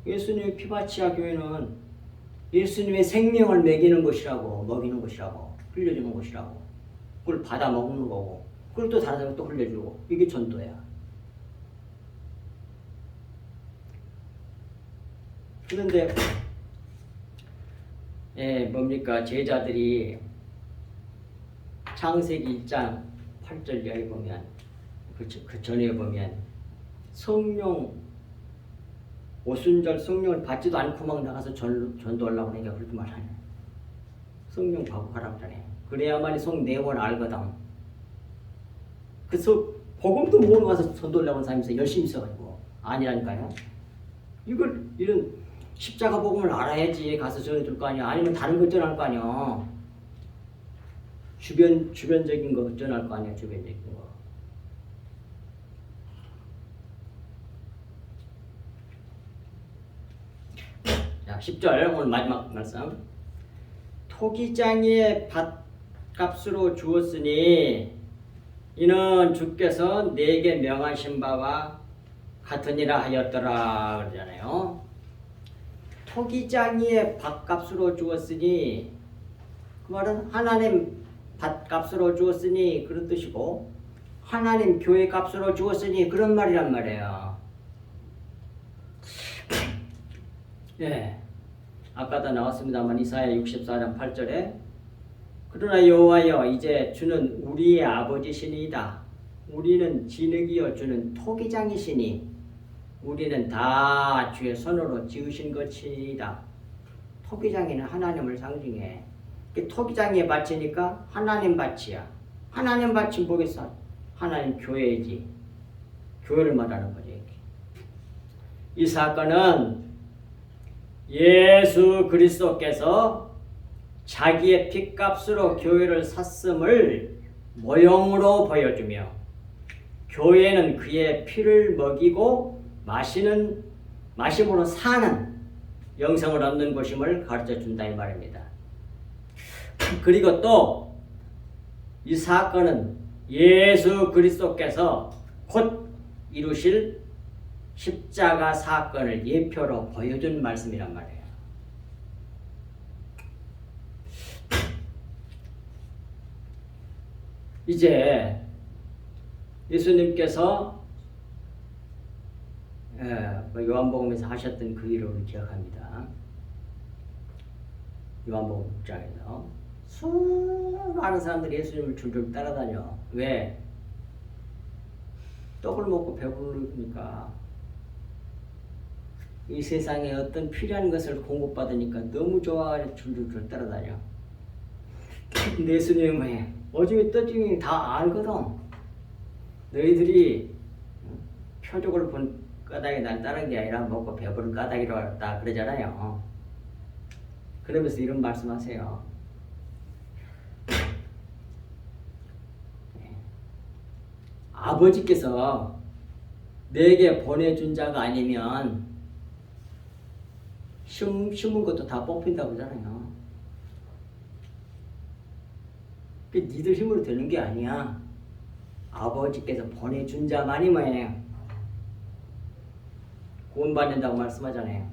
예수님의 피바치야. 교회는 예수님의 생명을 먹이는 것이라고, 먹이는 것이라고, 흘려주는 것이라고. 그걸 받아 먹는 거고, 그걸 또 다른 사람 또 흘려주고. 이게 전도야. 그런데 뭡니까? 제자들이 창세기 1장 8절에 보면 그 전에 보면 성령 오순절 성령을 받지도 않고 막 나가서 전도하려고 하니까 그렇게 말하네. 성령 받고 하라고 하네. 그래야만이 속 내용을 알거든. 그래서 복음도 모르고 가서 전도하려고 하는 사람이 있어. 열심히 있어가지고 아니라니까요. 이런 십자가 복음을 알아야지 가서 전해줄 거 아니야. 아니면 다른 거 전할 거 아니야. 주변적인 거 전할 거 아니야. 주변적인 거. 자, 10절 오늘 마지막 말씀. 토기장의 밭값으로 주었으니 이는 주께서 내게 명하신 바와 같으니라 하였더라 그러잖아요. 토기장의 밭값으로 주었으니 그 말은 하나님 밭값으로 주었으니 그런 뜻이고 하나님 교회 값으로 주었으니 그런 말이란 말이에요. 예, 아까도 나왔습니다만 이사야 64장 8절에 그러나 여호와여 이제 주는 우리의 아버지시니이다. 우리는 진흙이여 주는 토기장이시니 우리는 다 주의 손으로 지으신 것이다. 토기장이는 하나님을 상징해. 토기장에 밭이니까 하나님 밭이야. 하나님 밭이 뭐겠어? 하나님 교회이지. 교회를 말하는 거지. 이 사건은 예수 그리스도께서 자기의 핏값으로 교회를 샀음을 모형으로 보여주며 교회는 그의 피를 먹이고 마심으로 사는 영생을 얻는 것임을 가르쳐준다 이 말입니다. 그리고 또 이 사건은 예수 그리스도께서 곧 이루실 십자가 사건을 예표로 보여준 말씀이란 말이에요. 이제 예수님께서 그 요한복음에서 하셨던 그 일을 우리 기억합니다. 요한복음 6장에서 수많은 사람들이 예수님을 줄줄 따라다녀. 왜? 떡을 먹고 배부르니까. 이 세상에 어떤 필요한 것을 공급받으니까 너무 좋아가지고 줄줄줄 따라다녀. 근데 예수님은 오줌이 떠중이 다 알거든. 너희들이 표적을 본 까닭이 날 따른 게 아니라 먹고 배부른 까닭이로 다 그러잖아요. 그러면서 이런 말씀하세요. 아버지께서 내게 보내준 자가 아니면 심은 것도 다 뽑힌다고 하잖아요. 그 니들 힘으로 되는 게 아니야. 아버지께서 보내준 자만이 뭐예요? 구원받는다고 말씀하잖아요.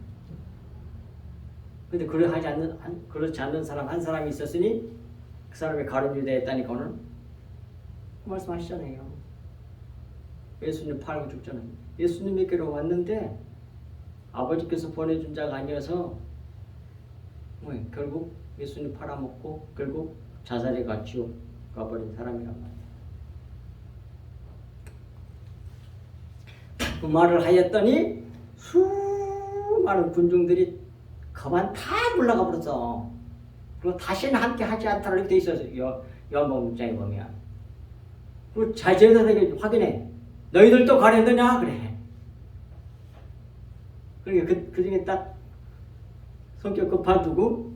근데 그렇지 않는 사람 한 사람이 있었으니 그 사람이 가룟 유대했다니까 오늘 그 말씀하시잖아요. 예수님 팔고 죽잖아요. 예수님에게로 왔는데 아버지께서 보내준 자가 아니어서 결국 예수님 팔아먹고 결국 자살에 가 지옥 가버린 사람이란 말이에요. 그 말을 하였더니 수많은 군중들이 그만 다 물러가 버렸어. 그리고 다시는 함께 하지 않도록 이렇게 돼 있어요. 요한복음 6장에 보면. 그리고 자제들에게 확인해. 너희들도 가려느냐? 그래. 그러니까 그 중에 딱 성격 급한 누구?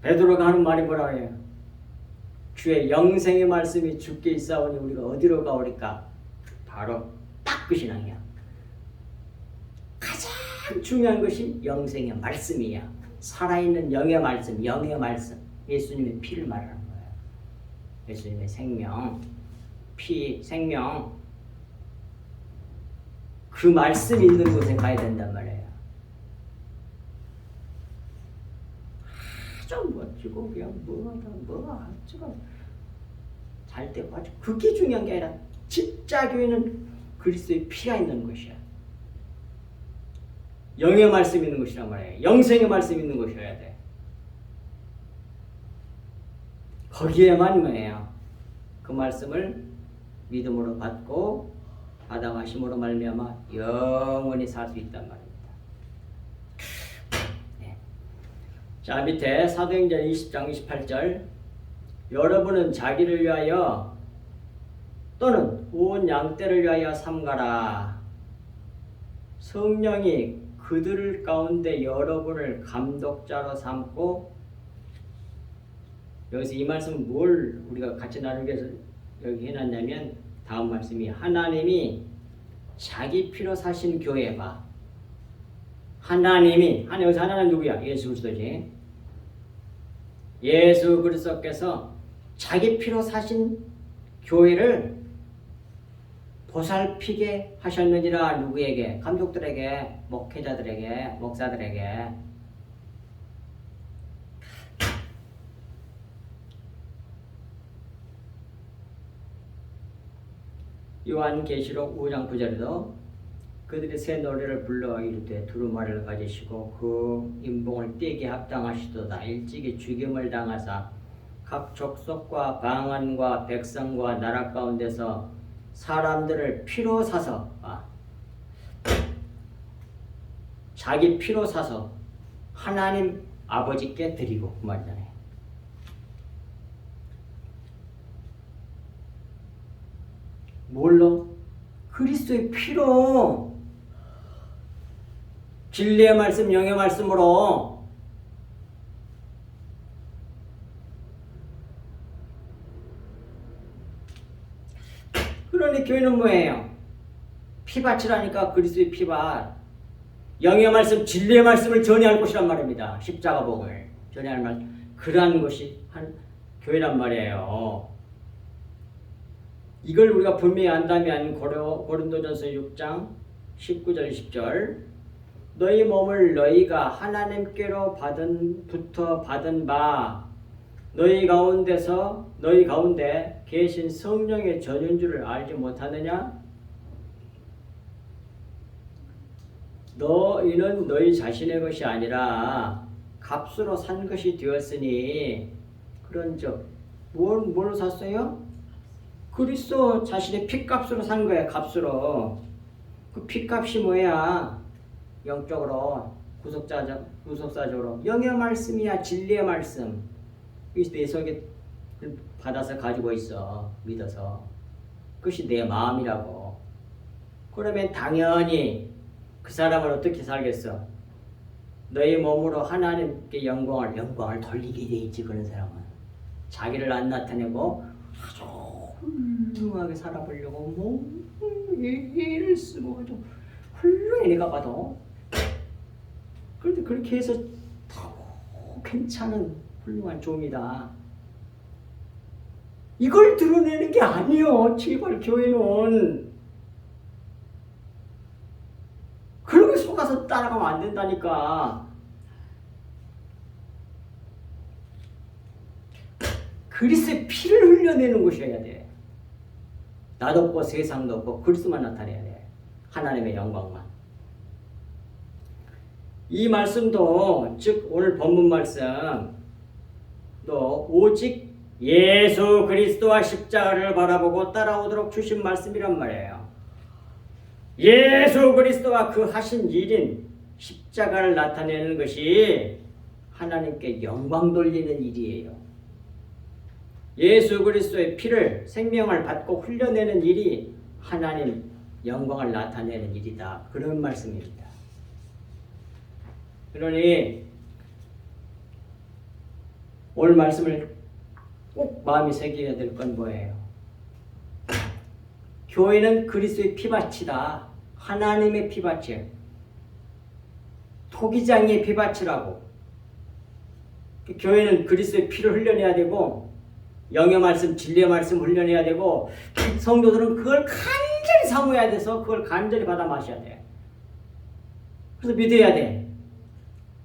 베드로가 하는 말이 뭐라고 해요? 주의 영생의 말씀이 주께 있사오니 우리가 어디로 가오리까? 바로 딱 그 신앙이야. 가장 중요한 것이 영생의 말씀이야. 살아있는 영의 말씀, 예수님의 피를 말하는 거예요. 예수님의 생명, 피, 생명. 그 말씀이 있는 곳에 가야 된단 말이에요. 아주 멋지고 그냥 뭐가 지금 잘 되고 아주 그게 중요한 게 아니라 진짜 교회는 그리스도의 피가 있는 것이야. 영의 말씀이 있는 것이란 말이에요. 영생의 말씀이 있는 것이어야 돼. 거기에만 뭐예요? 그 말씀을 믿음으로 받고 받아마심으로 말미암아 영원히 살 수 있단 말입니다. 네. 자, 밑에 사도행전 20장 28절 여러분은 자기를 위하여 또는 온 양떼를 위하여 삼가라. 성령이 그들 가운데 여러분을 감독자로 삼고, 여기서 이 말씀은 뭘 우리가 같이 나누기 위해서 여기 해놨냐면 다음 말씀이 하나님이 자기 피로 사신 교회가 여기서 하나님 누구야? 예수 그리스도지. 예수 그리스도께서 자기 피로 사신 교회를 보살피게 하셨느니라. 누구에게? 감독들에게, 목회자들에게, 목사들에게. 요한계시록 5장 9절에도 그들이 새 노래를 불러 이르되 두루마리를 가지시고 그 인봉을 떼게 합당하시도다. 일찍이 죽임을 당하사 각 족속과 방언과 백성과 나라 가운데서 사람들을 피로 사서 자기 피로 사서 하나님 아버지께 드리고 그 말이잖아요. 뭘로? 그리스도의 피로, 진리의 말씀, 영의 말씀으로. 그러니 교회는 뭐예요? 피밭이라니까. 그리스도의 피밭, 영의 말씀, 진리의 말씀을 전해할 곳이란 말입니다. 십자가 복음을 전해할 말, 그러한 것이 한 교회란 말이에요. 이걸 우리가 분명히 안다면 고린도전서 6장 19절 20절 너희 몸을 너희가 하나님께로 받은 바 너희 가운데 계신 성령의 전인 줄을 알지 못하느냐? 너희는 너희 자신의 것이 아니라 값으로 산 것이 되었으니 그런즉 뭘 샀어요? 그리스도 자신의 피값으로 산 거야. 값으로. 그 피값이 뭐야? 영적으로 구속사적으로 영의 말씀이야. 진리의 말씀. 이 내 속에 받아서 가지고 있어. 믿어서. 그것이 내 마음이라고. 그러면 당연히 그 사람은 어떻게 살겠어? 너희 몸으로 하나님께 영광을 돌리게 돼 있지. 그런 사람은 자기를 안 나타내고 아주 훌륭하게 살아보려고 애를 쓰고 좀 훌륭해. 내가 봐도. 그런데 그렇게 해서 더 괜찮은 훌륭한 종이다. 이걸 드러내는 게 아니요. 제발 교회는. 그런 게 속아서 따라가면 안 된다니까. 그리스도의 피를 흘려내는 것이어야 돼. 나도 없고 세상도 없고 그리스도만 나타내야 돼. 하나님의 영광만. 이 말씀도 즉 오늘 본문 말씀도 오직 예수 그리스도와 십자가를 바라보고 따라오도록 주신 말씀이란 말이에요. 예수 그리스도와 그 하신 일인 십자가를 나타내는 것이 하나님께 영광 돌리는 일이에요. 예수 그리스도의 피를 생명을 받고 흘려내는 일이 하나님 영광을 나타내는 일이다. 그런 말씀입니다. 그러니 오늘 말씀을 꼭 마음에 새겨야 될 건 뭐예요? 교회는 그리스도의 피밭이다. 하나님의 피밭이에요. 토기장의 피밭이라고. 교회는 그리스도의 피를 흘려내야 되고 영의 말씀, 진리의 말씀 흘려내야 되고 성도들은 그걸 간절히 사모해야 돼서 그걸 간절히 받아 마셔야 돼. 그래서 믿어야 돼.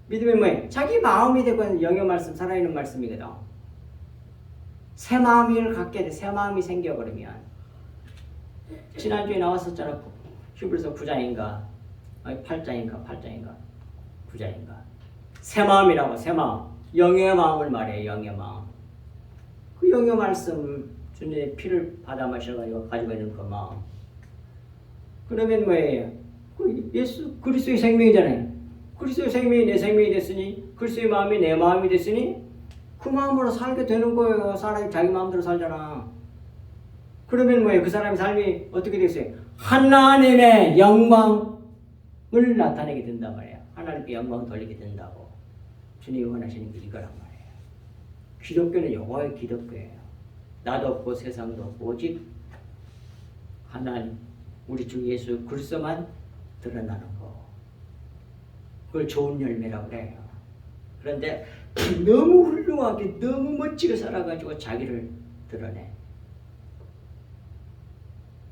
믿으면 뭐예요? 자기 마음이 되고 영의 말씀, 살아있는 말씀이거든. 새 마음을 갖게 돼. 새 마음이 생겨버리면. 지난주에 나왔었잖아. 히브리서 9장인가 8장인가 9장인가. 새 마음이라고. 새 마음. 영의 마음을 말해요. 영의 마음. 그 영의 말씀, 주님의 피를 받아 마셔가지고 가지고 있는 그 마음. 그러면 뭐예요? 그 예수 그리스도의 생명이잖아요. 그리스도의 생명이 내 생명이 됐으니, 그리스도의 마음이 내 마음이 됐으니 그 마음으로 살게 되는 거예요. 사람이 자기 마음대로 살잖아. 그러면 뭐예요? 그 사람의 삶이 어떻게 됐어요? 하나님의 영광을 나타내게 된단 말이에요. 하나님께 영광 돌리게 된다고. 주님이 원하시는 게 이거란 말이에요. 기독교는 요거의 기독교예요. 나도 없고 세상도 없고 오직 하나님, 우리 주 예수 그리스도만 드러나는 거. 그걸 좋은 열매라고 그래요. 그런데 너무 훌륭하게 너무 멋지게 살아가지고 자기를 드러내.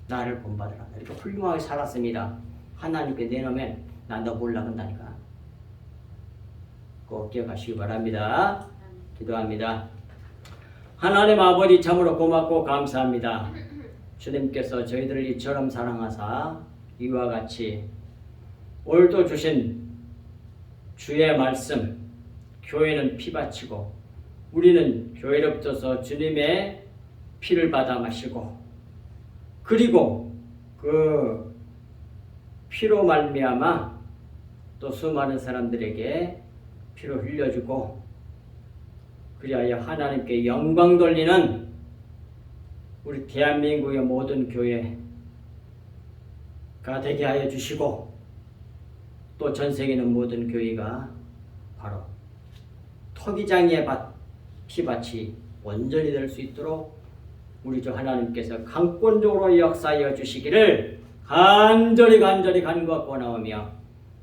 나를 본받으라. 이렇게 훌륭하게 살았습니다. 하나님께 내놓으면 난 너 몰라 그런다니까. 꼭 기억하시기 바랍니다. 기도합니다. 하나님 아버지 참으로 고맙고 감사합니다. 주님께서 저희들을 이처럼 사랑하사 이와 같이 오늘도 주신 주의 말씀, 교회는 피바치고 우리는 교회로부터서 주님의 피를 받아 마시고 그리고 그 피로 말미암아 또 수많은 사람들에게 피로 흘려주고 그리하여 하나님께 영광 돌리는 우리 대한민국의 모든 교회가 되게 하여 주시고 또 전 세계 있는 모든 교회가 바로 토기장의 피밭이 온전히 될 수 있도록 우리 주 하나님께서 강권적으로 역사하여 주시기를 간절히 간구하고 나오며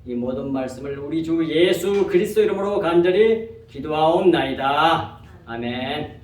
이 모든 말씀을 우리 주 예수 그리스도 이름으로 간절히 기도하옵나이다. 아멘.